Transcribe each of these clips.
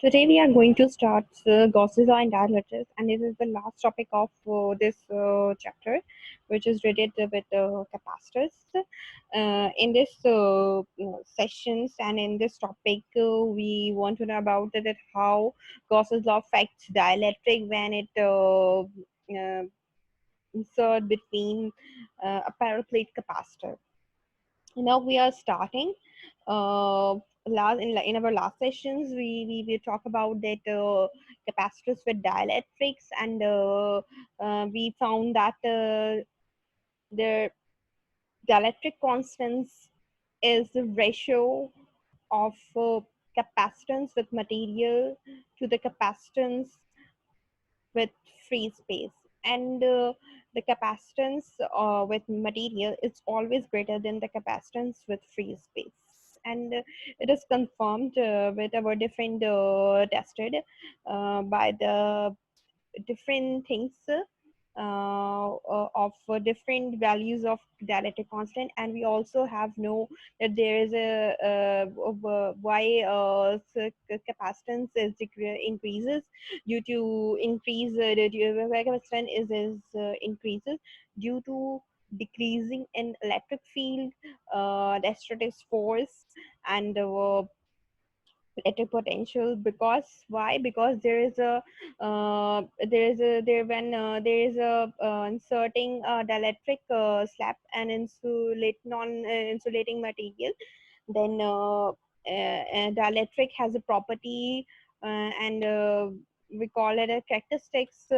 Today we are going to start Gauss's law and dielectrics, and this is the last topic of this chapter, which is related with capacitors. In this sessions and in this topic, we want to know about that how Gauss's law affects dielectric when it insert between a parallel capacitor. Now we are starting in our last sessions we talk about that capacitors with dielectrics, and we found that the dielectric constants is the ratio of capacitance with material to the capacitance with free space, and the capacitance with material is always greater than the capacitance with free space. And it is confirmed with our different tested by the different things of different values of dielectric constant. And we also have know that there is a why capacitance is increases due to increase why capacitance is increases due to decreasing in electric field, the hysteretic force, and electric potential. Because why? Because there when there is a inserting dielectric slab and insulate non insulating material, then dielectric has a property, and we call it a characteristics,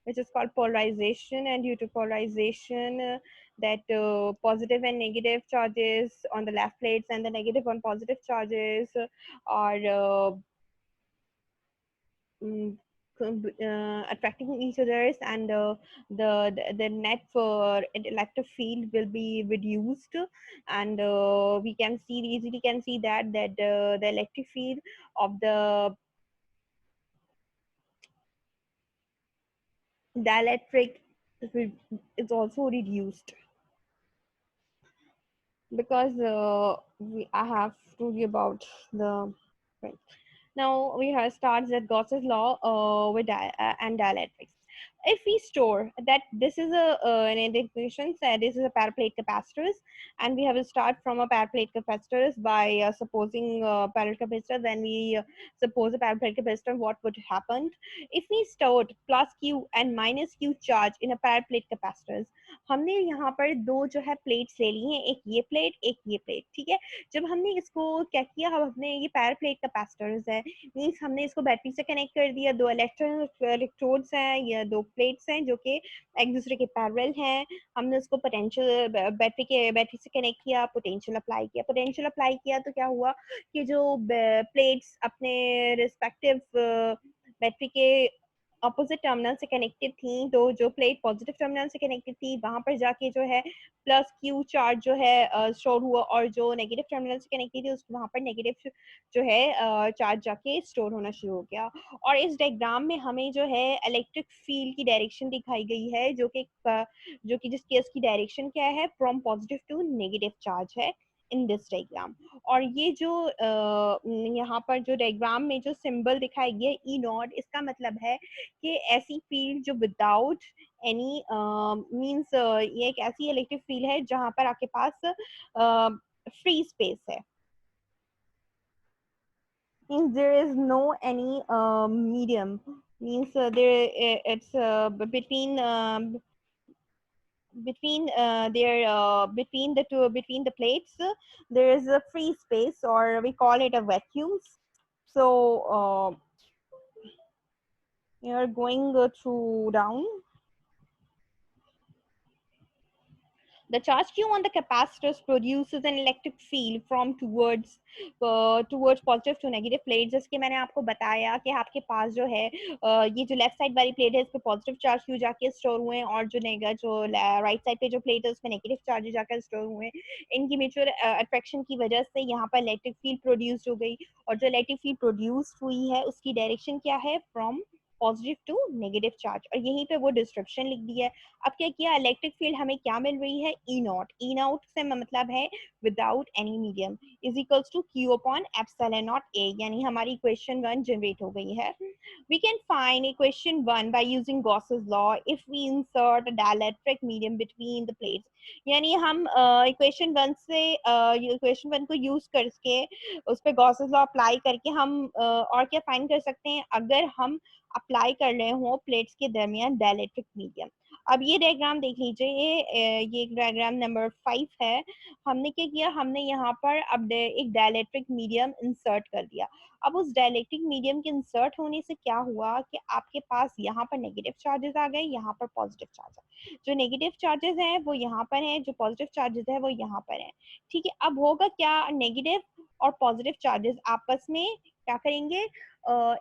which is called polarization. And due to polarization, that positive and negative charges on the left plates and the negative on positive charges are mm, attracting each others, and the net for electric field will be reduced. And we can see easily can see that the electric field of the dielectric is also reduced. Because I have told you about the right. Now we have starts at Gauss's law and dielectrics. If we store that this is an indication that this is a paraplate capacitors, and we have to start from a paraplate capacitors by supposing parallel capacitor, then we suppose a paraplate capacitor, what would happen if we stored plus q and minus q charge in a paraplate capacitors. हमने यहाँ पर दो जो है plates ले ली हैं, एक ये प्लेट, ठीक है। जब हमने इसको क्या किया, हम अपने ये पैर प्लेट कैपेसिटर्स है, मीन्स हमने इसको बैटरी से कनेक्ट कर दिया, दो इलेक्ट्रोड्स हैं या दो प्लेट्स हैं जो कि एक दूसरे के पैरेलल हैं। हमने उसको पोटेंशियल बैटरी से कनेक्ट किया, पोटेंशियल अप्लाई किया तो क्या हुआ कि जो प्लेट्स अपने रिस्पेक्टिव बैटरी के अपोजिट टर्मिनल से कनेक्टेड थी, तो जो प्लेट पॉजिटिव टर्मिनल से कनेक्टेड थी वहां पर जाके जो है प्लस क्यू चार्ज जो है स्टोर हुआ, और जो नेगेटिव टर्मिनल से कनेक्टेड थी उस वहां पर नेगेटिव जो है चार्ज जाके स्टोर होना शुरू हो गया। और इस डायग्राम में हमें जो है इलेक्ट्रिक फील्ड की डायरेक्शन दिखाई गई है, जो कि जिस केस की डायरेक्शन क्या है, from positive to negative charge है इन दिस डायग्राम। और ये जो यहाँ पर जो डायग्राम में जो सिंबल दिखाई गया ई नॉट, इसका मतलब है कि ऐसी फील्ड जो विदाउट एनी मींस ये एक ऐसी इलेक्ट्रिक फील्ड है जहां पर आपके पास फ्री स्पेस है, means there is no any medium, means it's between the two, between the plates, there is a free space, or we call it a vacuum. So you are going through down. The charge Q on the capacitors produces an electric field from towards positive to negative plates। जैसे कि मैंने आपको बताया कि आपके पास जो है ये जो लेफ्ट साइड वाली प्लेट है, इस पे पॉजिटिव चार्ज Q जाके स्टोर हुए हैं, और जो राइट साइड पे जो प्लेट है उसमें नेगेटिव चार्ज जाकर स्टोर हुए हैं। इनकी म्यूचुअल अट्रैक्शन की वजह से यहाँ पर इलेक्ट्रिक फील्ड प्रोड्यूस हो गई, और जो इलेक्ट्रिक फील्ड प्रोड्यूस हुई है उसकी डायरेक्शन क्या है, from positive to negative charge, और यहीं पे वो डिस्क्रिप्शन लिख दी है। अब क्या किया, इलेक्ट्रिक फील्ड हमें क्या मिल रही है, ई नॉट। ई नॉट से मतलब है without any medium is equals to Q upon epsilon naught A, यानी हमारी इक्वेशन 1 जनरेट हो गई है। We can find equation 1 by using Gauss's law if we insert a dielectric medium between the plates. यानी हम इक्वेशन 1 से equation 1 को use करके उस पे गॉसेस लॉ अप्लाई करके हम और क्या फाइंड कर सकते हैं, अगर हम अप्लाई कर रहे हो प्लेट्स के दरमियान डायलेक्ट्रिक मीडियम। अब ये डायग्राम देख लीजिए, ये डायग्राम नंबर 5 है। हमने क्या किया, हमने यहाँ पर अब एक डायलेक्ट्रिक मीडियम इंसर्ट कर दिया। अब उस डायलेक्ट्रिक मीडियम के इंसर्ट होने से क्या हुआ कि आपके पास यहाँ पर नेगेटिव चार्जेस आ गए, यहाँ पर पॉजिटिव चार्जेस। जो नेगेटिव चार्जेस हैं वो यहाँ पर हैं, जो पॉजिटिव चार्जेस है वो यहाँ पर हैं। ठीक है, अब होगा क्या, नेगेटिव और पॉजिटिव चार्जेस आपस में क्या करेंगे,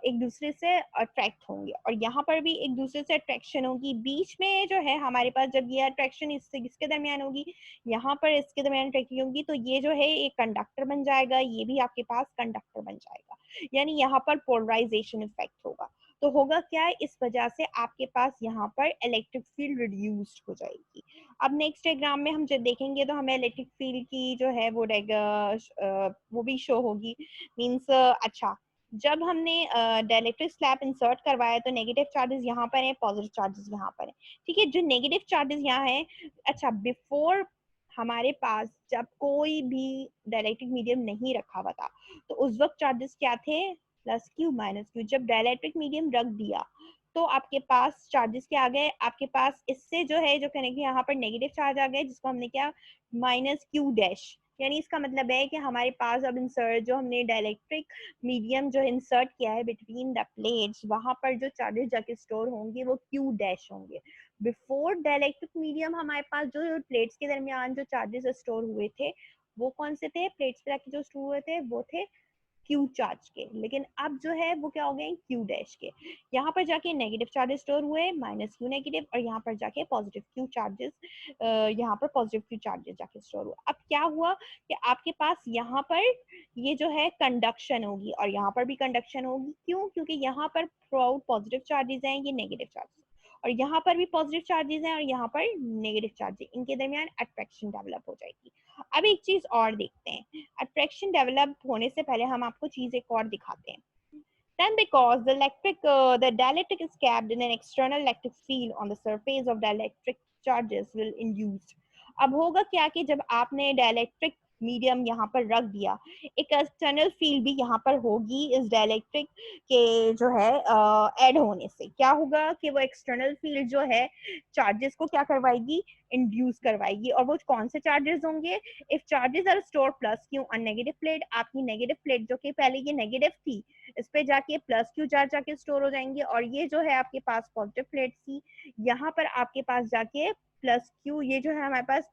एक दूसरे से अट्रैक्ट होंगे, और यहाँ पर भी एक दूसरे से अट्रैक्शन होगी। बीच में जो है हमारे पास जब ये अट्रैक्शन इससे किसके दरमियान होगी, यहाँ पर इसके दरमियान अट्रैक्शन होगी, तो ये जो है एक कंडक्टर बन जाएगा, ये भी आपके पास कंडक्टर बन जाएगा, यानी यहाँ पर पोलराइजेशन इफेक्ट होगा। तो होगा क्या, इस वजह से आपके पास यहाँ पर इलेक्ट्रिक फील्ड रिड्यूस्ड हो जाएगी। अब नेक्स्ट डायग्राम में हम जब देखेंगे तो हमें इलेक्ट्रिक फील्ड की जो है वो भी शो होगी। मींस अच्छा, जब हमने डाइलेक्ट्रिक स्लैब इंसर्ट करवाया तो नेगेटिव चार्जेस यहाँ पर हैं, पॉजिटिव चार्जेस यहाँ पर हैं। ठीक है, जो नेगेटिव चार्जेस यहाँ हैं, अच्छा बिफोर हमारे पास जब कोई भी डाइलेक्ट्रिक मीडियम नहीं रखा हुआ था तो उस वक्त चार्जेस क्या थे, प्लस क्यू माइनस क्यू। जब डाइलेक्ट्रिक मीडियम रख दिया तो आपके पास चार्जेस क्या आ गए, आपके पास इससे जो है जो कहने की यहाँ पर नेगेटिव चार्ज आ गए, जिसको हमने क्या माइनस क्यू डैश, यानी इसका मतलब है कि हमारे पास अब इंसर्ट जो हमने डाइलेक्ट्रिक मीडियम जो इंसर्ट किया है बिटवीन द प्लेट्स, वहां पर जो चार्जेस जाके स्टोर होंगे वो क्यू डैश होंगे। बिफोर डाइलेक्ट्रिक मीडियम हमारे पास जो प्लेट्स के दरमियान जो चार्जेस स्टोर हुए थे वो कौन से थे, प्लेट्स पे जाके जो स्टोर हुए थे वो थे क्यू चार्ज के, लेकिन अब जो है वो क्या हो गए, क्यू डैश के। यहाँ पर जाके नेगेटिव चार्जेस स्टोर हुए माइनस क्यू नेगेटिव, और यहाँ पर जाके पॉजिटिव क्यू चार्जेस, यहाँ पर पॉजिटिव क्यू चार्जेस जाके स्टोर हुआ। अब क्या हुआ कि आपके पास यहाँ पर ये जो है कंडक्शन होगी और यहाँ पर भी कंडक्शन होगी। क्यों, क्योंकि यहाँ पर थ्रू पॉजिटिव चार्जेस हैं, ये नेगेटिव चार्जेस, और यहाँ पर भी पॉजिटिव चार्जेस हैं और यहाँ पर नेगेटिव चार्जेस, इनके दरमियान अट्रैक्शन डेवलप हो जाएगी। अब एक चीज और देखते हैं, अट्रैक्शन डेवलप होने से पहले हम आपको चीज एक और दिखाते हैं। Then because the dielectric is capped in an external electric field on the surface of dielectric charges will induce। अब होगा क्या कि जब आपने डाइलेक्ट्रिक मीडियम यहाँ पर रख दिया, एक एक्सटर्नल फील्ड भी यहाँ पर होगी इस डाइलेक्ट्रिक के जो है ऐड होने से। क्या होगा कि वो एक्सटर्नल फील्ड जो है चार्जेस को क्या करवाएगी, इंड्यूस करवाएगी। और वो कौन से चार्जेस होंगे, if charges are store plus Q on negative plate, आपकी नेगेटिव प्लेट जो कि पहले ये नेगेटिव थी इस पे जाके प्लस क्यू चार्ज जाके स्टोर हो जाएंगे, और ये जो है आपके पास पॉजिटिव प्लेट थी, यहाँ पर आपके पास जाके प्लस क्यू, ये जो है हमारे पास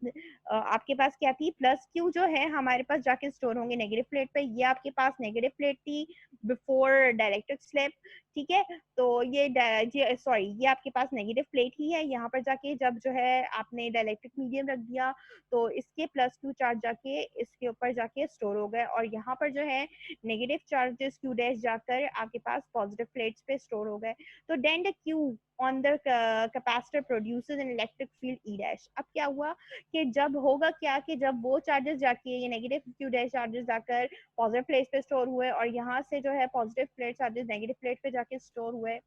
आपके पास क्या थी, प्लस क्यू जो है हमारे पास जाके स्टोर होंगे नेगेटिव प्लेट पे। ये आपके पास नेगेटिव प्लेट थी बिफोर डायरेक्ट्रिक स्लैब। ठीक है, तो ये सॉरी ये आपके पास नेगेटिव प्लेट ही है, यहाँ पर जाके जब जो है आपने डाइलेक्ट्रिक मीडियम रख दिया तो इसके प्लस क्यू चार्ज जाके इसके ऊपर जाके स्टोर हो गए, और यहाँ पर जो है नेगेटिव चार्जेस क्यू डैश जाकर आपके पास पॉजिटिव प्लेट्स पे स्टोर हो गए। तो then the Q on the capacitor produces an electric field E dash. अब क्या हुआ कि जब होगा क्या कि जब वो चार्जेस जाके ये नेगेटिव क्यू डैश चार्जेस जाकर पॉजिटिव प्लेट पे स्टोर हुए और यहाँ से जो है positive plate charges negative plate पे जाके स्टोर हुए,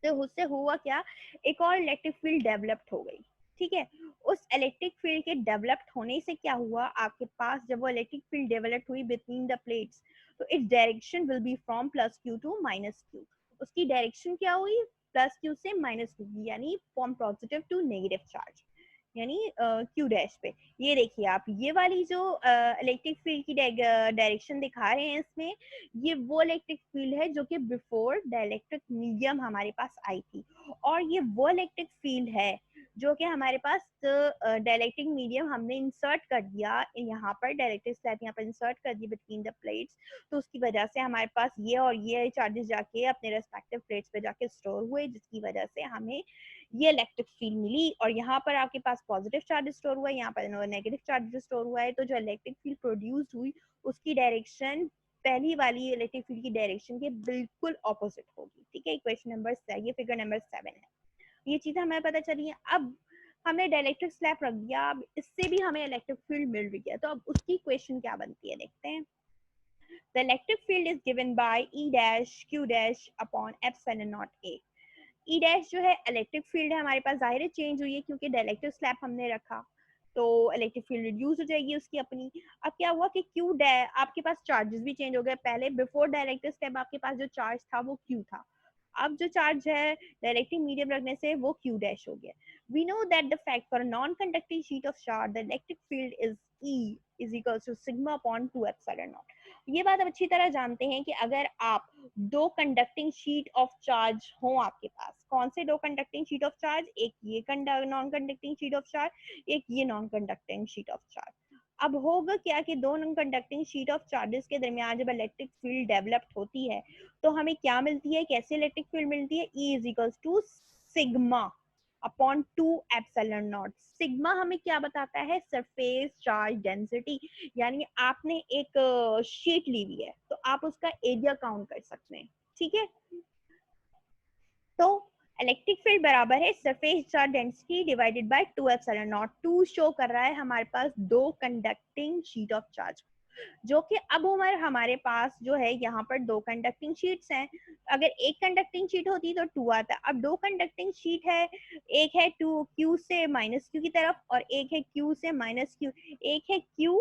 तो उससे हुआ क्या, एक और इलेक्ट्रिक फील्ड डेवलप्ड हो गई। ठीक है, उस इलेक्ट्रिक फील्ड के डेवलप्ड होने से क्या हुआ, आपके पास जब वो इलेक्ट्रिक फील्ड डेवलप हुई बिटवीन द प्लेट्स, तो its direction will be from plus Q to minus Q. उसकी डायरेक्शन क्या हुई, प्लस क्यू से माइनस क्यू, यानी from positive to negative charge, यानी क्यू डैश पे। ये देखिए आप, ये वाली जो इलेक्ट्रिक फील्ड की डायरेक्शन दिखा रहे हैं इसमें, ये वो इलेक्ट्रिक फील्ड है जो कि बिफोर डाइलेक्ट्रिक मीडियम हमारे पास आई थी, और ये वो इलेक्ट्रिक फील्ड है जो कि हमारे पास डाइलेक्ट्रिक मीडियम हमने इंसर्ट कर दिया यहाँ पर, डाइलेक्ट्रिक स्लैब यहाँ पर इंसर्ट कर दी बिटवीन द प्लेट्स, तो उसकी वजह से हमारे पास ये और ये चार्जेस जाके अपने रेस्पेक्टिव प्लेट्स पे जाके स्टोर हुए, जिसकी वजह से हमें ये इलेक्ट्रिक फील्ड मिली। और यहाँ पर आपके पास पॉजिटिव चार्ज स्टोर हुआ है, यहाँ पर नेगेटिव चार्ज स्टोर हुआ है, तो जो इलेक्ट्रिक फील्ड प्रोड्यूस हुई उसकी डायरेक्शन पहली वाली इलेक्ट्रिक फील्ड की डायरेक्शन के बिल्कुल ऑपोजिट होगी। ठीक है, क्वेश्चन नंबर ये फिगर नंबर 7 है। ये चीजें हमें पता चली है। अब हमने डाइलेक्ट्रिक स्लैब रख दिया, अब इससे भी हमें इलेक्ट्रिक फील्ड मिल रही है, तो अब उसकी इक्वेशन क्या बनती है देखते हैं। The electric field is given by E dash Q dash upon epsilon naught A. E dash जो है इलेक्ट्रिक फील्ड है हमारे पास, जाहिर है चेंज हुई है क्योंकि डाइलेक्ट्रिक स्लैब हमने रखा, तो इलेक्ट्रिक फील्ड रिड्यूस हो जाएगी उसकी अपनी। अब क्या हुआ कि क्यू डैश, आपके पास चार्जेस भी चेंज हो गए। पहले बिफोर डाइलेक्ट्रिक स्लैब आपके पास जो चार्ज था वो क्यू था, अब जो चार्ज है डायरेक्टिंग मीडियम रखने से वो क्यू डैश हो गया। We know that the fact for non conducting sheet of charge the electric field is E is equals to sigma upon 2 epsilon naught। ये बात अब अच्छी तरह जानते हैं कि अगर आप दो कंडक्टिंग शीट ऑफ चार्ज हो आपके पास, कौन से दो कंडक्टिंग शीट ऑफ चार्ज, एक ये non conducting sheet of charge, एक ये non conducting sheet of charge. अब होगा क्या कि दो non conducting sheet of charges के दरमियान जब इलेक्ट्रिक फील्ड डेवलप्ड होती है तो हमें क्या मिलती है, कैसे इलेक्ट्रिक फील्ड मिलती है। E is equals to sigma upon 2 epsilon naught. Sigma हमें क्या बताता है, सरफेस चार्ज डेंसिटी। यानी आपने एक शीट ली हुई है तो आप उसका एरिया काउंट कर सकते हैं। ठीक है, तो इलेक्ट्रिक फील्ड बराबर है surface charge density divided by 2 epsilon not. 2 show कर रहा है हमारे पास दो कंडक्टिंग शीट ऑफ चार्ज, जो कि अब उमर हमारे पास जो है यहाँ पर दो कंडक्टिंग शीट्स हैं। अगर एक कंडक्टिंग शीट होती तो 2 आता, अब दो कंडक्टिंग शीट है, एक है 2 क्यू से माइनस क्यू की तरफ और एक है क्यू से माइनस क्यू। एक है क्यू,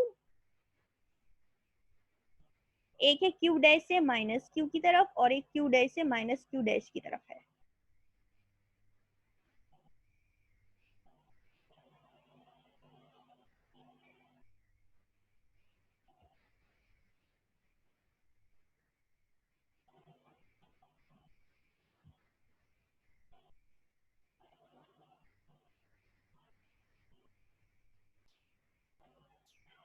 एक है क्यू डैश से माइनस क्यू की तरफ और एक क्यू डैश से माइनस क्यू डैश की तरफ है।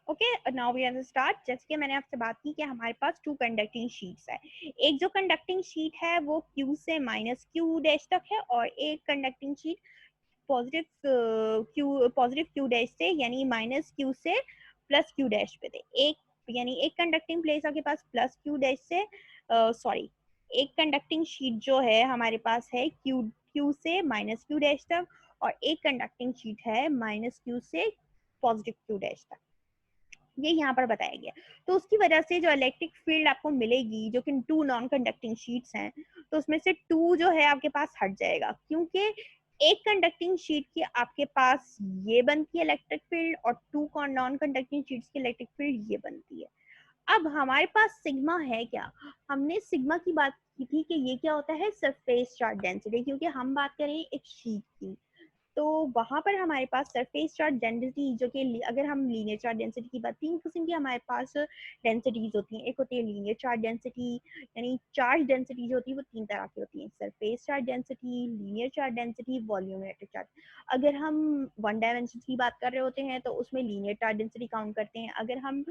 Okay, now we are start. जैसे कि मैंने आपसे बात की कि हमारे पास टू कंडक्टिंग शीट्स है। एक जो कंडक्टिंग शीट है वो क्यू से माइनस क्यू डैश तक है और एक conducting sheet positive Q dash से यानी माइनस क्यू से प्लस क्यू डैश पे थे। एक यानी एक कंडक्टिंग प्लेस आपके पास प्लस क्यू डैश से सॉरी, एक कंडक्टिंग शीट जो है हमारे पास है क्यू क्यू से माइनस क्यू डैश तक और एक कंडक्टिंग शीट है माइनस क्यू से पॉजिटिव क्यू डैश तक। ये यहाँ पर बताया गया। तो उसकी वजह से जो इलेक्ट्रिक फील्ड आपको मिलेगी जो कि टू नॉन कंडक्टिंग शीट्स हैं, तो उसमें से टू जो है आपके पास हट जाएगा क्योंकि एक कंडक्टिंग शीट की आपके पास ये बनती है इलेक्ट्रिक फील्ड और टू नॉन कंडक्टिंग शीट्स की इलेक्ट्रिक फील्ड ये बनती है। अब हमारे पास सिग्मा है क्या, हमने सिग्मा की बात की थी कि ये क्या होता है, सरफेस चार्ज डेंसिटी, क्योंकि हम बात करें एक शीट की तो वहां पर हमारे पास सरफेस चार्ज डेंसिटी जो कि अगर हम लीनियर चार्ज डेंसिटी की बात, तीन किस्म की हमारे पास डेंसिटीज होती हैं। एक होती है लीनियर चार्ज डेंसिटी, यानी चार्ज डेंसिटी जो होती है वो तीन तरह की होती है, surface charge density, linear charge density, volumetric charge. अगर हम वन डायमेंशन की बात कर रहे होते हैं तो उसमें लीनियर चार्ज डेंसिटी काउंट करते हैं। अगर हम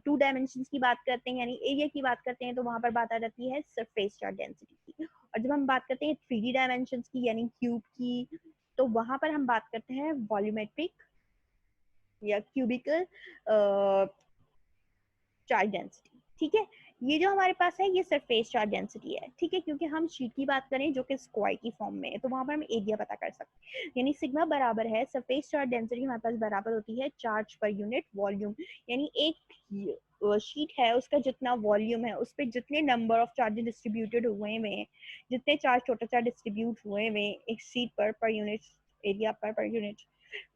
टू डायमेंशन की बात करते हैं यानी एरिया की बात करते हैं तो वहां पर बात आ जाती है सरफेस चार्ज डेंसिटी की। और जब हम बात करते हैं 3D डायमेंशन की यानी क्यूब की, तो वहां पर हम बात करते हैं वॉल्यूमेट्रिक या क्यूबिकल चार्ज डेंसिटी। ठीक है, ये जो हमारे पास है ये सरफेस चार्ज डेंसिटी है। ठीक है, क्योंकि हम शीट की बात करें जो कि स्क्वायर की फॉर्म में है तो वहां पर हम एरिया पता कर सकते हैं, यानी सिग्मा बराबर है सरफेस चार्ज डेंसिटी हमारे पास बराबर होती है चार्ज पर यूनिट वॉल्यूम। यानी एक शीट है उसका जितना वॉल्यूम है उस पर जितने नंबर ऑफ चार्जेस डिस्ट्रीब्यूटेड हुए हैं, जितने चार्ज टोटल चार्ज डिस्ट्रीब्यूट हुए हैं एक sheet per unit area per unit,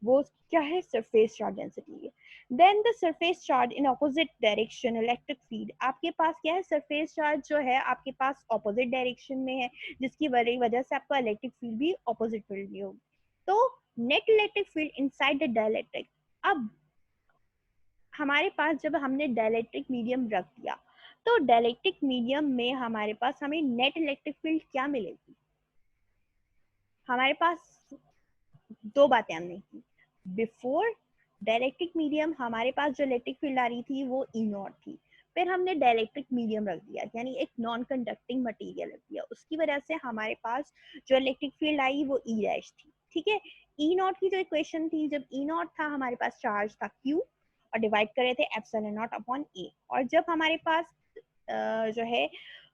वो क्या है, सरफेस चार्ज डेंसिटी है। Then the surface charge in opposite direction electric field, आपके पास क्या है, सरफेस चार्ज जो है आपके पास ऑपोजिट डायरेक्शन में है जिसकी वजह से आपका इलेक्ट्रिक फील्ड भी ऑपोजिट फील्ड में होगी। तो net electric field inside the dielectric. अब हमारे पास जब हमने डाइलेक्ट्रिक मीडियम रख दिया तो डाइलेक्ट्रिक मीडियम में हमारे पास हमें नेट इलेक्ट्रिक फील्ड क्या मिलेगी, हमारे पास दो बातें हमने की। बिफोर डाइलेक्ट्रिक मीडियम हमारे पास जो इलेक्ट्रिक फील्ड आ रही थी वो ई नॉट थी, फिर हमने डाइलेक्ट्रिक मीडियम रख दिया यानी एक नॉन कंडक्टिंग मटेरियल रख दिया, उसकी वजह से हमारे पास जो इलेक्ट्रिक फील्ड आई वो ई डैश थी। ठीक है, ई नॉट की जो इक्वेशन थी, जब ई नॉट था हमारे पास चार्ज था क्यू और डिवाइड कर रहे थे एप्सिलॉन नॉट अपॉन ए, और जब हमारे पास जो है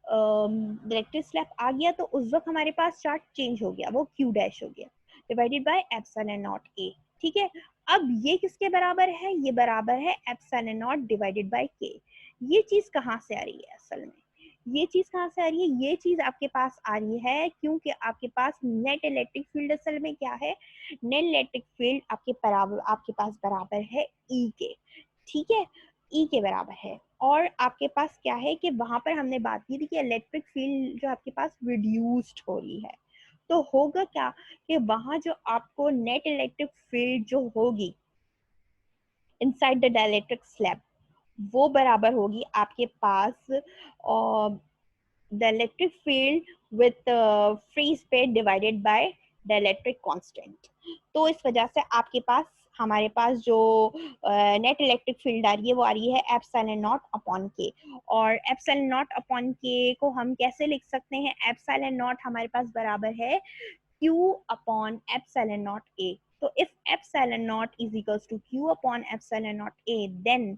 इलेक्ट्रिक स्लैब आ गया, तो उस वक्त हमारे पास चार्ज चेंज हो गया, वो क्यू डैश हो गया डिवाइडेड बाय एप्सिलॉन नॉट ए। ठीक है, अब ये किसके बराबर है, ये बराबर है एप्सिलॉन नॉट डिवाइडेड बाय के। ये चीज कहाँ से आ रही है असल में, ये चीज कहाँ से आ रही है, ये चीज आपके पास आ रही है क्योंकि आपके पास नेट इलेक्ट्रिक फील्ड असल में क्या है, नेट इलेक्ट्रिक फील्ड आपके पास बराबर है ई के। ठीक है, ई के बराबर है, और आपके पास क्या है कि वहां पर हमने बात की थी कि इलेक्ट्रिक फील्ड जो आपके पास रिड्यूस्ड हो रही है, तो होगा क्या कि वहां जो आपको नेट इलेक्ट्रिक फील्ड जो होगी इनसाइड द डाइलेक्ट्रिक स्लैब, वो बराबर होगी आपके पास the electric field with free space divided by the electric constant। तो इस वजह से आपके पास हमारे पास जो नेट इलेक्ट्रिक फील्ड आ रही है वो आ रही है एप्सिलॉन नॉट अपॉन के। और एप्सिलॉन नॉट अपॉन के को हम कैसे लिख सकते हैं, एप्सिलॉन नॉट हमारे पास बराबर है Q upon epsilon naught A। तो if epsilon naught is equals to Q upon epsilon naught A, then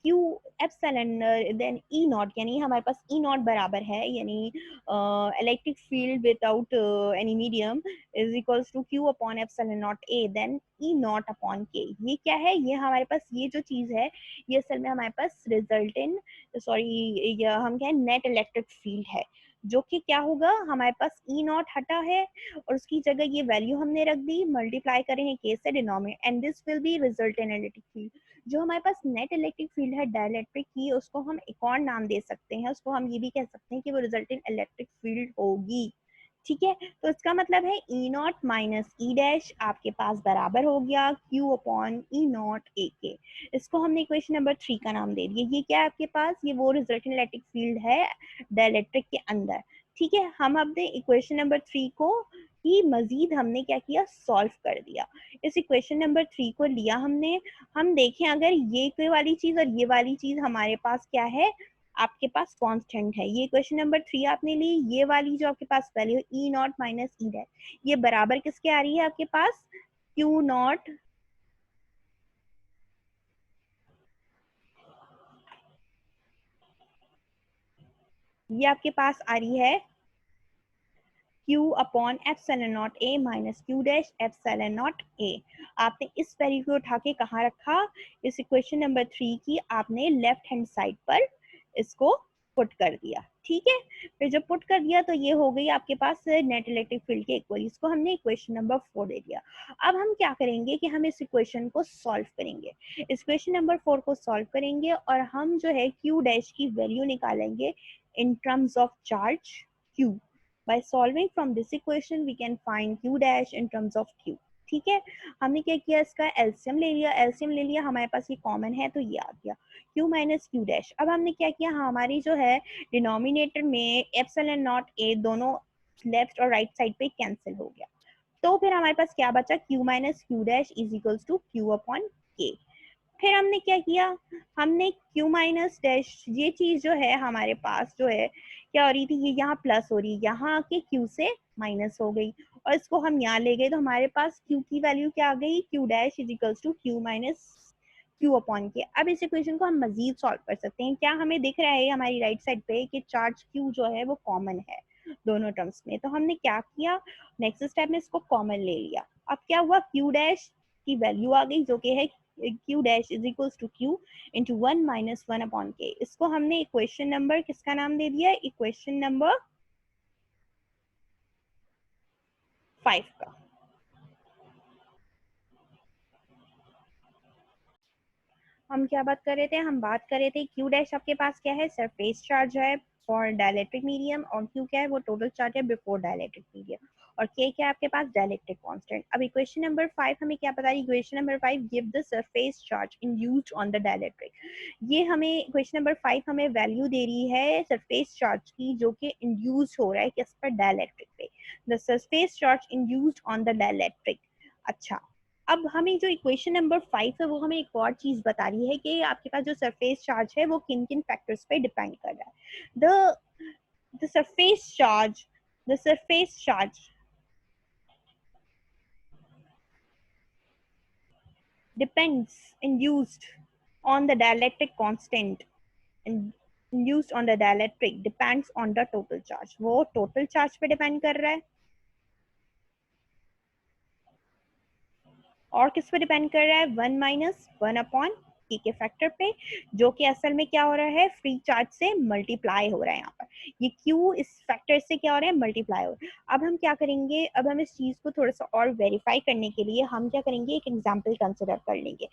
Q epsilon then E naught, यानी हमारे पास E naught बराबर है, यानी electric field without any medium is equals to Q upon epsilon naught A, then E naught upon K। ये क्या है, ये हमारे पास ये जो चीज है ये असल में हमारे पास रिजल्ट इन सॉरी हम क्या है नेट इलेक्ट्रिक फील्ड है, जो कि क्या होगा हमारे पास ई नॉट हटा है और उसकी जगह ये वैल्यू हमने रख दी, मल्टीप्लाई करें हैं के से denominator, and this will be result in electric field. जो हमारे पास नेट इलेक्ट्रिक फील्ड है डाइलेक्ट्रिक की, उसको हम एक और नाम दे सकते हैं, उसको हम ये भी कह सकते हैं कि वो रिजल्ट इन इलेक्ट्रिक फील्ड होगी। ठीक है, तो इसका मतलब है ई नॉट माइनस ई डैश आपके पास बराबर हो गया Q upon E not a के। इसको हमने इक्वेशन नंबर 3 का नाम दे दिया। ये क्या है आपके पास, ये वो रिजल्टेंट इलेक्ट्रिक फील्ड है डाइलेक्ट्रिक के अंदर। ठीक है, हम अपने इक्वेशन नंबर 3 को ही मजीद हमने क्या किया, सॉल्व कर दिया। इस इक्वेशन नंबर 3 को लिया हमने, हम देखें अगर ये वाली चीज और ये वाली चीज हमारे पास क्या है, आपके पास कांस्टेंट है। ये क्वेश्चन नंबर 3 आपने ली, ये वाली जो आपके पास value e not minus e dash, ये बराबर किसके आ रही है आपके पास, क्यू नॉट ये आपके पास आ रही है Q upon epsilon not A minus Q dash epsilon not A। आपने इस वैल्यू को उठा के कहाँ रखा, इस इक्वेशन नंबर 3 की आपने लेफ्ट हैंड साइड पर इसको पुट कर दिया। ठीक है, फिर जब पुट कर दिया तो ये हो गई आपके पास नेट इलेक्ट्रिक फील्ड के इक्वल, इसको हमने इक्वेशन नंबर 4 दे दिया। अब हम क्या करेंगे कि हम इस इक्वेशन को सॉल्व करेंगे, इस इक्वेशन नंबर 4 को सॉल्व करेंगे और हम जो है Q डैश की वैल्यू निकालेंगे in terms of charge Q। By solving from this equation we can find Q dash in terms of Q। ठीक है, हमने क्या किया, इसका एलसीएम ले लिया, एलसीएम ले लिया, हमारे पास ये कॉमन है तो ये आ गया Q माइनस Q डैश। अब हमने क्या किया, हमारी जो है डिनोमिनेटर में एप्सिलॉन नॉट ए दोनों लेफ्ट और राइट साइड पे कैंसिल हो गया, तो फिर हमारे पास क्या बचा, Q minus Q dash is equals to Q upon K। फिर हमने क्या किया, हमने Q माइनस डैश ये चीज जो है हमारे पास जो है क्या हो रही थी, ये यहाँ प्लस हो रही है, यहाँ आके Q से माइनस हो गई और इसको हम यहाँ ले गए तो हमारे पास Q की वैल्यू क्या आ गई, Q dash is equals to Q minus Q upon K. अब इस इक्वेशन को हम मजीद सॉल्व कर सकते हैं, क्या हमें दिख रहा है हमारी राइट साइड पे कि चार्ज Q जो है वो कॉमन है दोनों टर्म्स में, तो हमने क्या किया, नेक्स्ट स्टेप में इसको कॉमन ले लिया। अब क्या हुआ, Q डैश की वैल्यू आ गई जो कि है Q dash is equals to Q into 1 minus 1 upon K. इसको हमने इक्वेशन नंबर किसका नाम दे दिया, इक्वेशन नंबर 5 का। हम क्या बात कर रहे थे, हम बात कर रहे थे Q डैश आपके पास क्या है, सरफेस चार्ज है फॉर डाइलेक्ट्रिक मीडियम, और Q क्या है, वो टोटल चार्ज है बिफोर डाइलेक्ट्रिक मीडियम, और K क्या है आपके पास, डाइलेक्ट्रिक कांस्टेंट। अब इक्वेशन नंबर 5 हमें क्या बता रही है, equation number 5 give the surface charge induced on the dielectric. ये हमें इक्वेशन नंबर 5 हमें वैल्यू दे रही है सरफेस चार्ज की जो कि इंड्यूस्ड हो रहा है किस पर, डाइलेक्ट्रिक पे, the surface charge induced on the dielectric. अच्छा, अब हमें जो इक्वेशन नंबर 5 है वो हमें एक और चीज बता रही है कि आपके पास जो सरफेस चार्ज है वो किन किन फैक्टर्स पे डिपेंड कर रहा है। The surface charge the surface charge depends induced on the dielectric constant, induced on the dielectric depends on the total charge. वो total charge पे depend कर रहा है और किस पे डिपेंड कर रहा है, 1 - 1 के फैक्टर पे, जो कि असल में क्या हो रहा है, फ्री चार्ज से मल्टीप्लाई हो रहा है। यहाँ पर ये क्यू इस फैक्टर से क्या हो रहा है, मल्टीप्लाई हो रहा है। अब हम क्या करेंगे, अब हम इस चीज को थोड़ा सा और वेरीफाई करने के लिए हम क्या करेंगे, एक एग्जांपल कंसिडर कर लेंगे।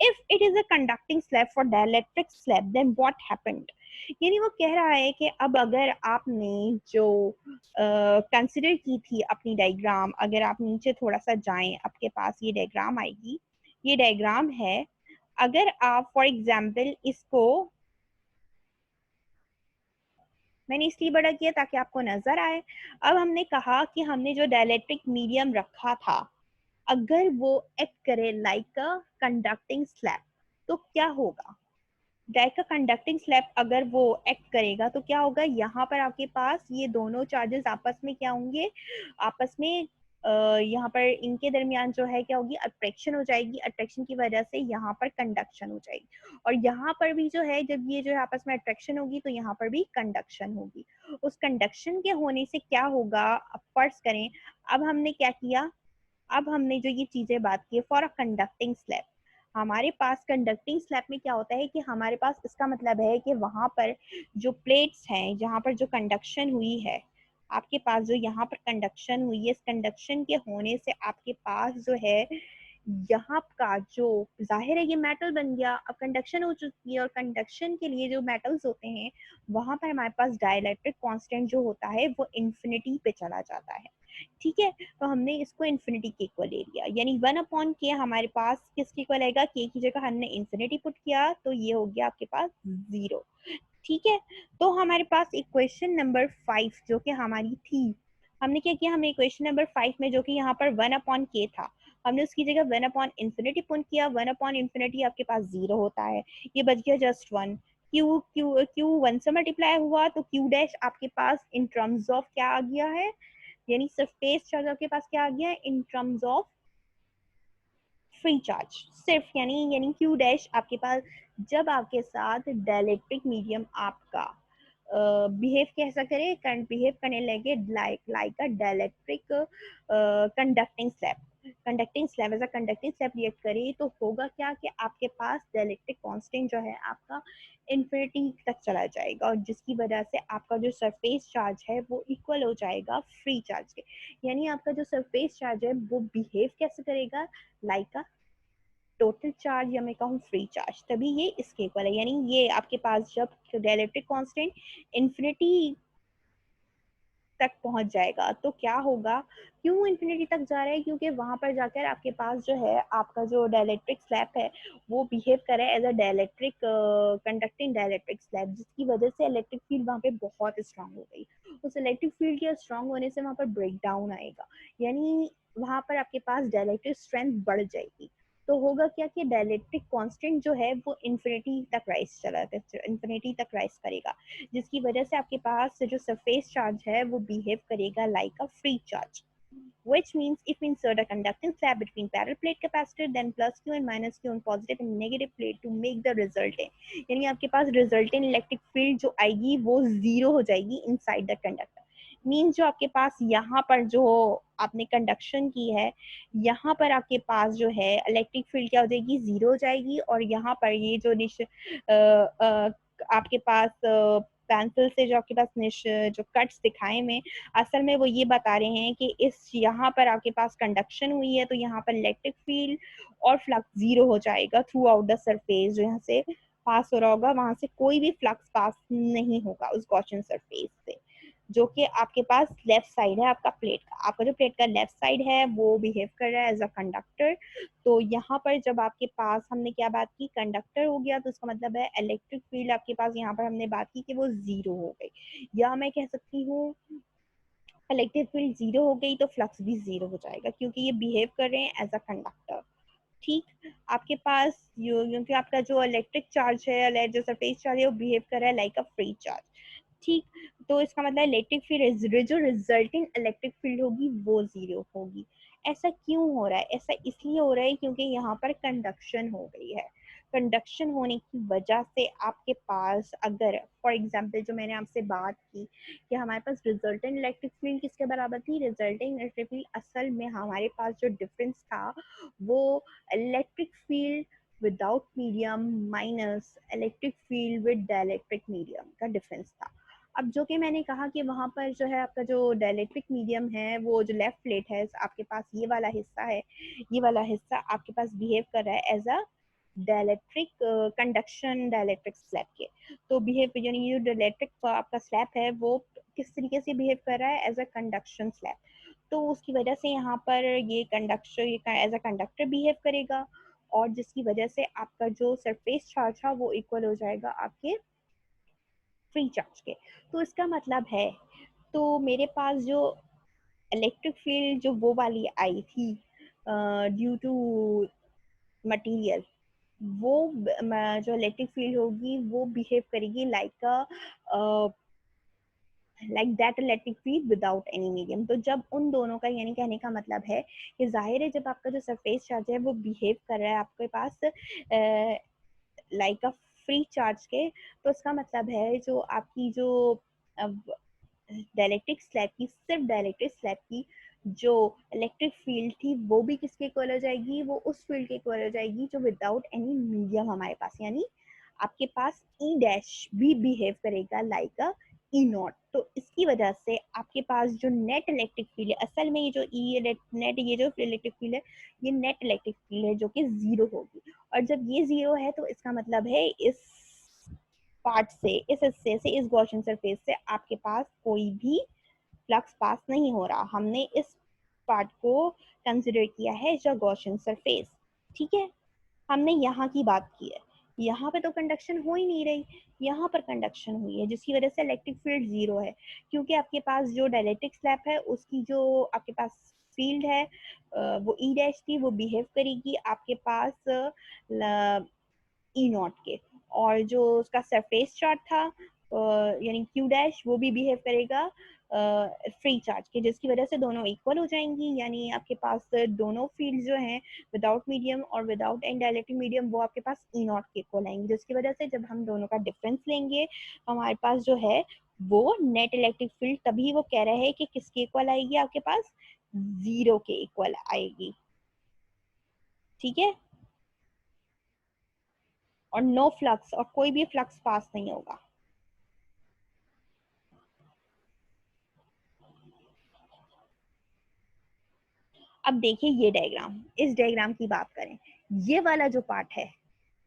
If it is a conducting slab for dielectric slab then what happened. यानी वो कह रहा है कि अब अगर आपने जो कंसिडर की थी अपनी डायग्राम, अगर आप नीचे थोड़ा सा जाएं, आपके पास ये डायग्राम आएगी, ये डायग्राम है। अगर आप फॉर एग्जाम्पल इसको, मैंने इसलिए बड़ा किया ताकि आपको नजर आए। अब हमने कहा कि हमने जो डाइलेक्ट्रिक मीडियम रखा था, अगर वो एक्ट करे लाइक अ कंडक्टिंग स्लैब तो क्या होगा, लाइक अ कंडक्टिंग स्लैब अगर वो एक्ट करेगा तो क्या होगा, यहाँ पर आपके पास ये दोनों चार्जेस आपस में क्या होंगे, आपस में यहाँ पर इनके दरमियान जो है क्या होगी, अट्रैक्शन हो जाएगी। अट्रैक्शन की वजह से यहाँ पर कंडक्शन हो जाएगी, और यहाँ पर भी जो है, जब ये जो है आपस में अट्रैक्शन होगी तो यहाँ पर भी कंडक्शन होगी। उस कंडक्शन के होने से क्या होगा, अब फर्ज करें, अब हमने क्या किया, अब हमने जो ये चीजें बात की फॉर अ कंडक्टिंग स्लैब, हमारे पास कंडक्टिंग स्लैब में क्या होता है कि हमारे पास, इसका मतलब है कि वहां पर जो प्लेट्स हैं, जहां पर जो कंडक्शन हुई है, आपके पास जो यहाँ पर कंडक्शन हुई है, इस कंडक्शन के होने से आपके पास जो है यहाँ का जो, जाहिर है ये मेटल बन गया, अब कंडक्शन हो चुकी है, और कंडक्शन के लिए जो मेटल्स होते हैं वहां पर हमारे पास डाइलेक्ट्रिक कांस्टेंट जो होता है वो इन्फिनिटी पे चला जाता है। ठीक है, तो हमने इसको इन्फिनिटी के इक्वल ले लिया, यानी 1/k हमारे पास किसके इक्वल आएगा, के की जगह हमने इन्फिनिटी पुट किया तो ये हो गया आपके पास 0। ठीक है, तो हमारे पास इक्वेशन नंबर 5 जो कि हमारी थी, हमने क्या किया, हमने इक्वेशन नंबर 5 में जो कि यहाँ पर 1/k था, हमने उसकी जगह 1/infinity पुट किया। 1/infinity आपके पास 0 होता है, ये बच गया जस्ट 1। क्यू क्यू क्यू 1 से मल्टीप्लाई हुआ तो क्यू डैश आपके पास इन टर्म्स ऑफ क्या आ गया है, यानी सरफेस चार्ज आपके पास क्या आ गया है in terms of free charge सिर्फ, यानी क्यू डैश आपके पास, जब आपके साथ डाइलेक्ट्रिक मीडियम आपका बिहेव कैसा करे, बिहेव करने लगे like like a dielectric conducting slab, conducting slab as a conducting slab react करे तो होगा क्या कि आपके पास डाइलेक्ट्रिक कांस्टेंट जो है आपका इन्फिनिटी तक चला जाएगा, और जिसकी वजह से आपका जो सरफेस चार्ज है वो इक्वल हो जाएगा फ्री चार्ज के। यानी आपका जो सरफेस चार्ज है वो बिहेव कैसे करेगा, लाइक अ टोटल चार्ज, या मैं कहूँ फ्री चार्ज, तभी ये इसके इक्वल है। यानी ये आपके पास जब डाइलेक्ट्रिक कांस्टेंट इन्फिनिटी तक पहुंच जाएगा तो क्या होगा, क्यों इन्फिनिटी तक जा रहा है, क्योंकि वहां पर जाकर आपके पास जो है आपका जो डाइलेक्ट्रिक स्लैब है वो बिहेव कर रहा है as a dielectric conducting dielectric slab, जिसकी वजह से इलेक्ट्रिक फील्ड वहां पे बहुत स्ट्रांग हो गई। उस इलेक्ट्रिक फील्ड के स्ट्रांग होने से वहां पर ब्रेक डाउन आएगा, यानी वहां पर आपके पास डाइलेक्ट्रिक स्ट्रेंथ बढ़ जाएगी। तो होगा क्या कि डाइलेक्ट्रिक कांस्टेंट जो है वो इन्फिनिटी तक राइज चला, इन्फिनिटी तक राइज करेगा, जिसकी वजह से आपके पास जो सरफेस चार्ज है वो बिहेव करेगा like a free charge, which means if we insert a conducting slab between parallel plate capacitor then plus q and minus q on positive and negative plate to make the resultant, यानी आपके पास resultant electric field जो आएगी वो 0 हो जाएगी inside the conductor। Means जो आपके पास यहाँ पर जो आपने कंडक्शन की है, यहाँ पर आपके पास जो है इलेक्ट्रिक फील्ड क्या हो जाएगी, 0 हो जाएगी, और यहाँ पर ये जो आपके पास पेंसिल से जो आपके पास जो कट्स दिखाए में, असल में वो ये बता रहे हैं कि इस यहाँ पर आपके पास कंडक्शन हुई है तो यहाँ पर इलेक्ट्रिक फील्ड और फ्लक्स 0 हो जाएगा थ्रू आउट द सरफेस, जो यहाँ से पास हो रहा होगा वहां से कोई भी फ्लक्स पास नहीं होगा उस गॉसियन सरफेस से, जो कि आपके पास लेफ्ट साइड है आपका प्लेट का, आपका जो प्लेट का लेफ्ट साइड है वो बिहेव कर रहा है एज अ कंडक्टर। तो यहाँ पर जब आपके पास हमने क्या बात की, कंडक्टर हो गया, तो इसका मतलब है इलेक्ट्रिक फील्ड आपके पास यहाँ पर हमने बात की कि वो 0 हो गई, या मैं कह सकती हूँ इलेक्ट्रिक फील्ड 0 हो गई तो फ्लक्स भी 0 हो जाएगा, क्योंकि ये बिहेव कर रहे हैं एज अ कंडक्टर। ठीक, आपके पास क्योंकि आपका जो इलेक्ट्रिक चार्ज है, जो सरफेस चार्ज है वो बिहेव कर रहा है लाइक अ फ्री चार्ज। ठीक, तो इसका मतलब इलेक्ट्रिक फील्ड जो रिजल्टिंग इलेक्ट्रिक फील्ड होगी वो 0 होगी। ऐसा क्यों हो रहा है, ऐसा इसलिए हो रहा है क्योंकि यहाँ पर कंडक्शन हो गई है। कंडक्शन होने की वजह से आपके पास, अगर फॉर एग्जांपल जो मैंने आपसे बात की कि हमारे पास रिजल्टेंट इलेक्ट्रिक फील्ड किसके बराबर थी, रिजल्टेंट इलेक्ट्रिक फील्ड असल में हमारे पास जो डिफरेंस था वो electric field without medium minus electric field with dielectric medium का डिफरेंस था। अब जो कि मैंने कहा कि वहाँ पर जो है आपका जो डाइलेक्ट्रिक मीडियम है, वो जो लेफ्ट प्लेट है आपके पास, ये वाला हिस्सा है, ये वाला हिस्सा आपके पास बिहेव कर रहा है as a dielectric conduction dielectric slab के। तो बिहेव यानी ये जो डाइलेक्ट्रिक आपका स्लैब है वो किस तरीके से बिहेव कर रहा है, एज अ कंडक्शन स्लैब। तो उसकी वजह से यहाँ पर ये कंडक्टर, ये एज अ कंडक्टर बिहेव करेगा, और जिसकी वजह से आपका जो सरफेस चार्ज था वो इक्वल हो जाएगा आपके फ्री चार्ज के। तो इसका मतलब है, तो मेरे पास जो इलेक्ट्रिक फील्ड जो वो वाली आई थी ड्यू टू मटेरियल, वो जो इलेक्ट्रिक फील्ड होगी वो बिहेव करेगी like that electric field without any medium. तो जब उन दोनों का, यानी कहने का मतलब है कि जाहिर है जब आपका जो सरफेस चार्ज है वो बिहेव कर रहा है आपके पास लाइक अ फ्री चार्ज के, तो इसका मतलब है जो आपकी जो डायलेक्ट्रिक स्लैब की, सिर्फ डायलेक्ट्रिक स्लैब की जो इलेक्ट्रिक फील्ड थी वो भी किसके इक्वल हो जाएगी, वो उस फील्ड के इक्वल हो जाएगी जो विदाउट एनी मीडियम हमारे पास, यानी आपके पास ई डैश भी बिहेव करेगा लाइक अ ई नॉट। तो इसकी वजह से आपके पास जो नेट इलेक्ट्रिक फील्ड है, असल में ये जो ई नेट, ये जो इलेक्ट्रिक फील्ड है ये नेट इलेक्ट्रिक फील्ड है जो कि जीरो होगी। और जब ये जीरो है तो इसका मतलब है इस पार्ट से, इस हिस्से से, इस गॉसियन सरफेस से आपके पास कोई भी फ्लक्स पास नहीं हो रहा। हमने इस पार्ट को कंसिडर किया है जो गॉसियन सरफेस। ठीक है, हमने यहाँ की बात की है, यहाँ पे तो कंडक्शन हो ही नहीं रही, यहाँ पर कंडक्शन हुई है जिसकी वजह से इलेक्ट्रिक फील्ड जीरो है, क्योंकि आपके पास जो डाइलेक्ट्रिक स्लैब है उसकी जो आपके पास फील्ड है वो ई डैश थी, वो बिहेव करेगी आपके पास ई नॉट के। और जो उसका सरफेस चार्ज था यानी क्यू डैश, वो भी बिहेव करेगा फ्री चार्ज के, जिसकी वजह से दोनों इक्वल हो जाएंगी। यानी आपके पास दोनों फील्ड जो हैं विदाउट मीडियम और विदाउट एंड डायलेक्ट्रिक मीडियम वो आपके पास ई नॉट के इक्वल आएंगे, जिसकी वजह से जब हम दोनों का डिफरेंस लेंगे हमारे पास जो है वो नेट इलेक्ट्रिक फील्ड, तभी वो कह रहे हैं कि किसके इक्वल आएगी, आपके पास जीरो के इक्वल आएगी। ठीक है, और नो फ्लक्स, और कोई भी फ्लक्स पास नहीं होगा। अब देखिए ये डायग्राम, इस डायग्राम की बात करें, ये वाला जो पार्ट है,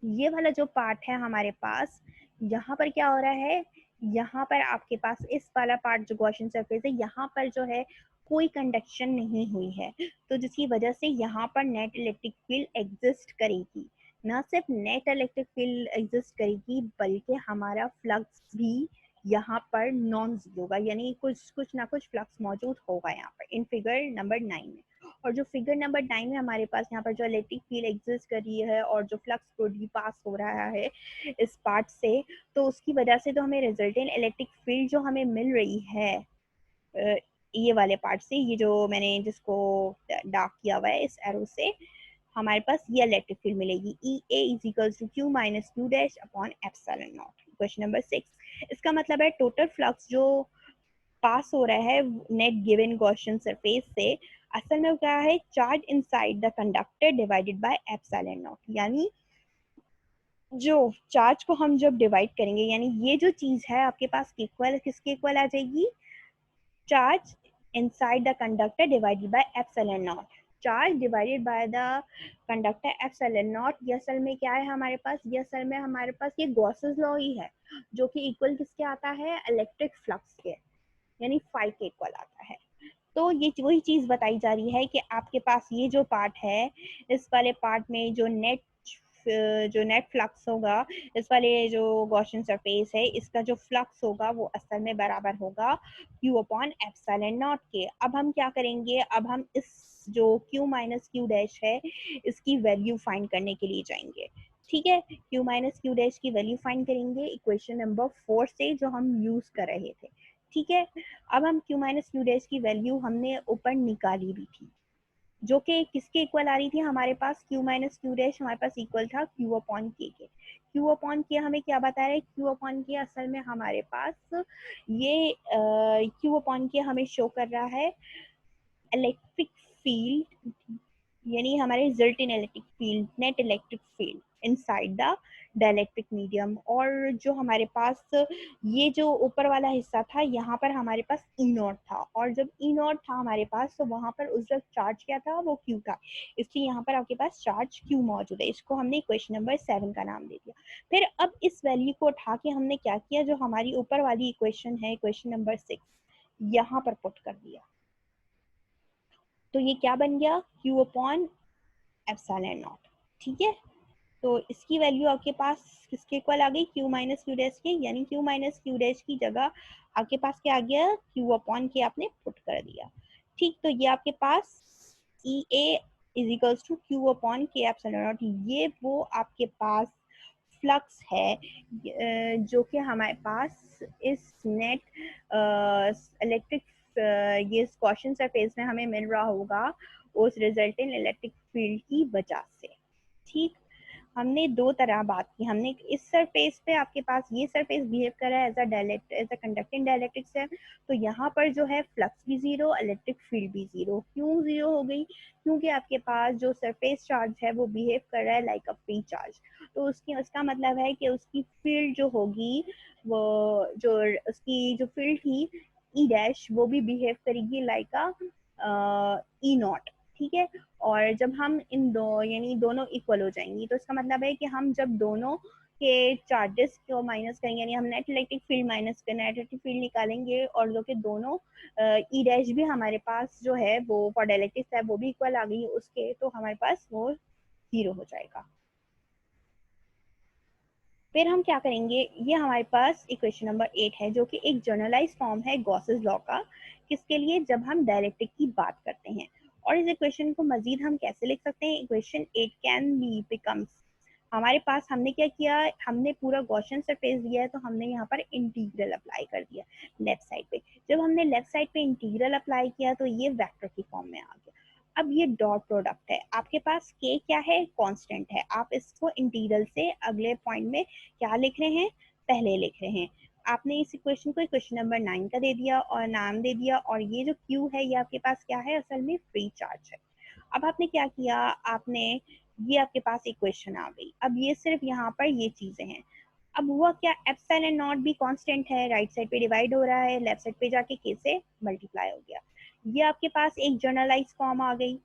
ये वाला जो पार्ट है हमारे पास, यहाँ पर क्या हो रहा है, यहाँ पर आपके पास इस वाला पार्ट जो गॉसियन सरफेस है, यहाँ पर जो है कोई कंडक्शन नहीं हुई है, तो जिसकी वजह से यहाँ पर नेट इलेक्ट्रिक फील्ड एग्जिस्ट करेगी। ना सिर्फ नेट इलेक्ट्रिक फील्ड एग्जिस्ट करेगी बल्कि हमारा फ्लक्स भी यहाँ पर नॉन जीरो होगा, यानी कुछ कुछ ना कुछ फ्लक्स मौजूद होगा यहाँ पर इन फिगर नंबर 9 में। और जो फिगर नंबर 9 में हमारे पास यहाँ पर जो इलेक्ट्रिक फील्ड एग्जिस्ट कर रही है और जो फ्लक्स प्रोड्यूस पास हो रहा है इस पार्ट से, तो उसकी वजह से तो हमें रिजल्टेंट इलेक्ट्रिक फील्ड जो हमें मिल रही है ये वाले पार्ट से, ये जो मैंने जिसको डार्क किया हुआ है इस एरो से, हमारे पास ये इलेक्ट्रिक फील्ड मिलेगी E a is equals to Q minus Q dash upon epsilon not. Question number 6, इसका मतलब है टोटल फ्लक्स जो पास हो रहा है नेट गिवन गॉसियन सरफेस से, असल में क्या है, charge inside the conductor divided by epsilon not. यानी जो चार्ज को हम जब डिवाइड करेंगे, यानी ये जो चीज है आपके पास इक्वल किसके इक्वल आ जाएगी, charge inside the conductor divided by epsilon not. Charge divided by the conductor epsilon not, ये असल में क्या है हमारे पास, ये असल में हमारे पास ये गॉसेस लॉ ही है जो कि इक्वल किसके आता है, इलेक्ट्रिक फ्लक्स के, यानी फाई के इक्वल आता है। तो ये वही चीज बताई जा रही है कि आपके पास ये जो पार्ट है, इस वाले पार्ट में जो नेट फ्लक्स होगा, इस वाले जो गॉसियन सरफेस है इसका जो फ्लक्स होगा वो असल में बराबर होगा Q अपॉन एप्सिलॉन नॉट के। अब हम क्या करेंगे, अब हम इस जो Q माइनस क्यू डैश है इसकी वैल्यू फाइंड करने के लिए जाएंगे। ठीक है, Q माइनस क्यू डैश की वैल्यू फाइंड करेंगे इक्वेशन नंबर 4 से जो हम यूज कर रहे थे। ठीक है, अब हम Q माइनस क्यू डैश की वैल्यू हमने ऊपर निकाली भी थी, जो कि किसके इक्वल आ रही थी हमारे पास, Q माइनस क्यू डैश हमारे पास इक्वल था Q अपॉन के। Q अपॉन के हमें क्या बता रहा है, Q अपॉन के असल में हमारे पास ये Q अपॉन के हमें शो कर रहा है इलेक्ट्रिक फील्ड, यानी हमारे resultant electric field, net electric field inside the dielectric medium. और जो हमारे पास ये जो ऊपर वाला हिस्सा था यहाँ पर हमारे पास ई नॉट था, और जब ई नॉट था हमारे पास तो वहां पर उस वक्त चार्ज क्या था, वो क्यू था, इसलिए यहाँ पर आपके पास चार्ज क्यू मौजूद है। इसको हमने क्वेश्चन नंबर 7 का नाम दे दिया। फिर अब इस वैल्यू को उठा के हमने क्या किया, जो हमारी ऊपर वाली इक्वेशन है क्वेश्चन नंबर 6, यहाँ पर पुट कर दिया। तो ये क्या बन गया, Q अपॉन एप्सिलॉन नॉट। ठीक है, तो इसकी वैल्यू आपके पास किसके इक्वल आ गई, Q माइनस क्यू डैश के, यानी Q माइनस क्यू डैश की जगह आपके पास क्या आ गया, Q अपॉन के आपने पुट कर दिया। ठीक, तो ये आपके पास E a is equals to Q upon के एप्सिलॉन नॉट, ये वो आपके पास फ्लक्स है जो कि हमारे पास इस नेट इलेक्ट्रिक ये क्वेश्चन सरफेस में हमें मिल रहा होगा उस रिजल्टेंट इलेक्ट्रिक फील्ड की वजह से। ठीक, हमने दो तरह बात की, हमने इस सरफेस पे आपके पास ये सरफेस बिहेव कर रहा है as a dialect, as a conducting dielectrics है, तो यहाँ पर जो है फ्लक्स भी जीरो, इलेक्ट्रिक फील्ड भी जीरो। क्यों जीरो हो गई, क्योंकि आपके पास जो सरफेस चार्ज है वो बिहेव कर रहा है लाइक अ फ्री चार्ज, तो उसकी उसका मतलब है कि उसकी फील्ड जो होगी, वो जो उसकी जो फील्ड थी ई डैश, वो भी बिहेव करेगी लाइक अ ई नॉट। ठीक है, और जब हम इन दो यानी दोनों इक्वल हो जाएंगी, तो इसका मतलब है कि हम जब दोनों के चार्जेस को माइनस करेंगे, यानी हम नेट इलेक्ट्रिक फील्ड माइनस कर नेट इलेक्ट्रिक फील्ड निकालेंगे, और जो कि दोनों ई डैश भी हमारे पास जो है वो फॉर डायलेक्ट्रिक्स है वो भी इक्वल आ गई उसके, तो हमारे पास वो जीरो हो जाएगा। फिर हम क्या करेंगे, ये हमारे पास इक्वेशन नंबर 8 है, जो कि एक जनरलाइज फॉर्म है गॉसेस लॉ का, किसके लिए, जब हम डायलेक्ट्रिक की बात करते हैं। और इस इक्वेशन को मजीद हम कैसे लिख सकते हैं, इक्वेशन 8 कैन बी बिकम्स, हमारे पास हमने क्या किया, हमने पूरा गॉसियन सरफेस दिया है, तो हमने यहाँ पर इंटीग्रल अप्लाई कर दिया लेफ्ट साइड पे। जब हमने लेफ्ट साइड पे इंटीग्रल अप्लाई किया तो ये वेक्टर की फॉर्म में आ गया। अब ये डॉट प्रोडक्ट है, आपके पास के क्या है, कांस्टेंट है, आप इसको इंटीग्रल से अगले पॉइंट में क्या लिख रहे हैं, पहले लिख रहे हैं। आपने इस इक्वेशन को इक्वेशन नंबर 9 का दे दिया और नाम दे दिया, और ये जो क्यू है ये आपके पास क्या है, असल में फ्री चार्ज है। अब आपने क्या किया, आपने ये आपके पास इक्वेशन आ गई, अब ये सिर्फ यहाँ पर ये चीजें हैं। अब हुआ क्या, एप्सिलॉन नॉट भी कांस्टेंट है, राइट साइड पे डिवाइड हो रहा है, लेफ्ट साइड पे जाके के से मल्टीप्लाई हो गया, ये आपके पास एक जनरलाइज फॉर्म आ गई।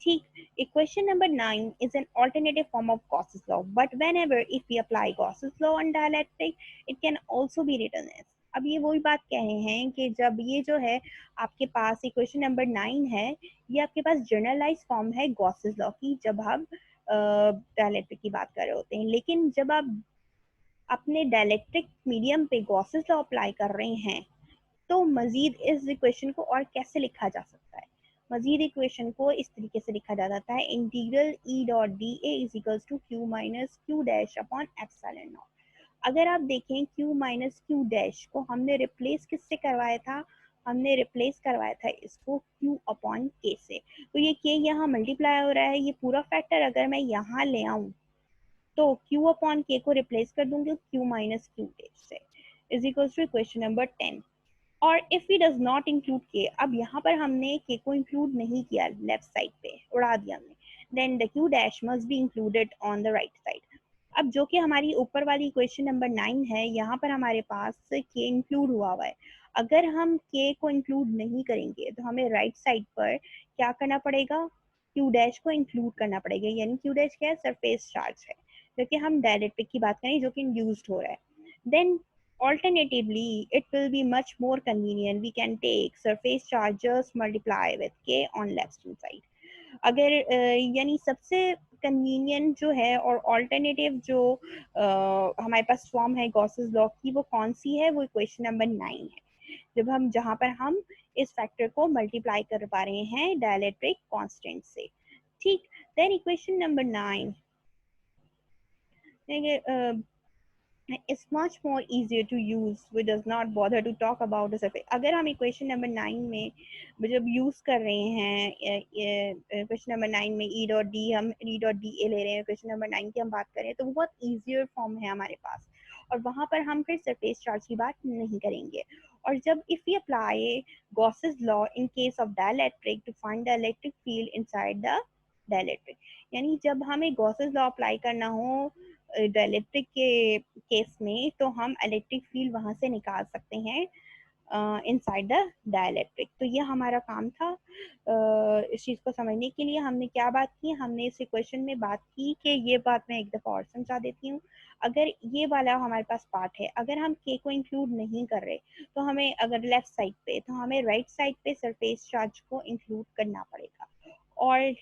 ठीक, equation number 9 is an alternative form of Gauss's law, but whenever if we apply Gauss's law on dielectric, it can also be written as, अब ये वही बात कह रहे हैं कि जब ये जो है आपके पास इक्वेशन नंबर 9 है, ये आपके पास जनरलाइज फॉर्म है गॉसेस लॉ की, जब हम डायलेक्ट्रिक की बात कर रहे होते हैं। लेकिन जब आप अपने डायलेक्ट्रिक मीडियम पे गॉसेस लॉ अप्लाई कर रहे हैं, तो मजीद इस इक्वेशन को और कैसे लिखा जा सकता है, मजीद इक्वेशन को इस तरीके से लिखा जा सकता है, integral E dot D A is equals to Q minus Q dash upon epsilon naught. अगर आप देखें क्यू माइनस क्यू डैश को हमने रिप्लेस किससे करवाया था, हमने रिप्लेस करवाया था इसको क्यू अपॉन के से, तो ये के यहाँ मल्टीप्लाई हो रहा है, ये पूरा फैक्टर अगर मैं यहाँ ले आऊँ तो क्यू अपॉन के को रिप्लेस कर दूंगी क्यू माइनस क्यू डैश से, is equals to equation number 10। और if he does not include K, अब यहाँ पर हमने के को इंक्लूड नहीं किया, लेफ्ट साइड पे उड़ा दिया हमने, then the Q dash must be included on the right side. अब जो कि हमारी ऊपर वाली क्वेश्चन नंबर 9 है, यहाँ पर हमारे पास के इंक्लूड हुआ है, अगर हम के को इंक्लूड नहीं करेंगे तो हमें राइट साइड पर क्या करना पड़ेगा, क्यू डैश को इंक्लूड करना पड़ेगा, यानी क्यू डैश क्या है, सरफेस चार्ज है, क्योंकि हम डायरेक्ट्रिक की बात करें जो कि इंड्यूस्ड हो रहा है। Then alternatively, it will be much more convenient. We can take surface charges multiply with k on left hand side. अगर यानी सबसे कन्वीनियंट जो है और ऑल्टरनेटिव जो हमारे पास फॉर्म है गॉसेस लॉ की, वो कौन सी है, वो इक्वेशन नंबर 9 है, जब हम जहाँ पर हम इस फैक्टर को मल्टीप्लाई कर पा रहे हैं डायलेक्ट्रिक कांस्टेंट से। ठीक, then equation number 9, it's much more easier to use, we does not bother to talk about the surface. अगर हम इक्वेशन नंबर 9 में जब यूज़ कर रहे हैं क्वेश्चन नंबर 9 में ई डॉट डी, हम ई डॉट डी ए ले रहे हैं, क्वेश्चन नंबर 9 की हम बात करें तो बहुत ईजियर फॉर्म है हमारे पास, और वहाँ पर हम फिर सरफेस चार्ज की बात नहीं करेंगे। और जब if we apply Gauss's law in case of dielectric to find the electric field inside the dielectric, यानी जब हमें गॉसेस लॉ अप्लाई करना हो डाइलेक्ट्रिक के केस में, तो हम इलेक्ट्रिक फील्ड वहां से निकाल सकते हैं इनसाइड द डाइलेक्ट्रिक। तो ये हमारा काम था। इस चीज़ को समझने के लिए हमने क्या बात की, हमने इस इक्वेशन में बात की कि ये बात मैं एक दफ़ा और समझा देती हूँ। अगर ये वाला हमारे पास पार्ट है, अगर हम के को इंक्लूड नहीं कर रहे, तो हमें अगर लेफ्ट साइड पे, तो हमें राइट साइड पे सरफेस चार्ज को इंक्लूड करना पड़ेगा। और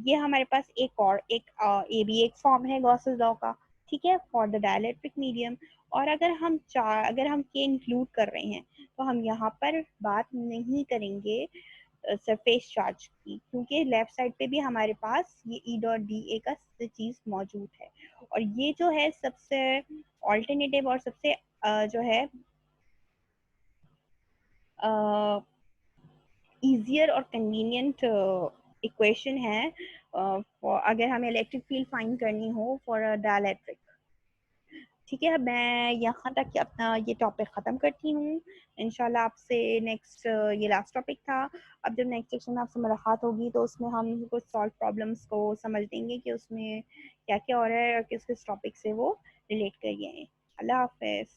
ये हमारे पास एक और एक ये भी एक फॉर्म है गॉसेस लॉ का, ठीक है, फॉर द डाइलेक्ट्रिक मीडियम। और अगर हम के इंक्लूड कर रहे हैं, तो हम यहाँ पर बात नहीं करेंगे सरफेस चार्ज की, क्योंकि लेफ्ट साइड पे भी हमारे पास ये ई डॉट डी ए का चीज़ मौजूद है। और ये जो है सबसे ऑल्टरनेटिव और सबसे जो है ईजियर और कन्वीनियंट इक्वेशन है अगर हमें इलेक्ट्रिक फील्ड फाइंड करनी हो फॉर डाइलेक्ट्रिक। ठीक है, मैं यहाँ तक अपना ये टॉपिक ख़त्म करती हूँ। इंशाल्लाह आपसे नेक्स्ट, ये लास्ट टॉपिक था। अब जब नेक्स्ट सेक्शन में आपसे मुलाकात होगी तो उसमें हम कुछ सॉल्व प्रॉब्लम्स को समझ लेंगे कि उसमें क्या क्या हो रहा है और किस किस टॉपिक से वो रिलेट कर गए हैं। अल्लाह हाफ़िज़।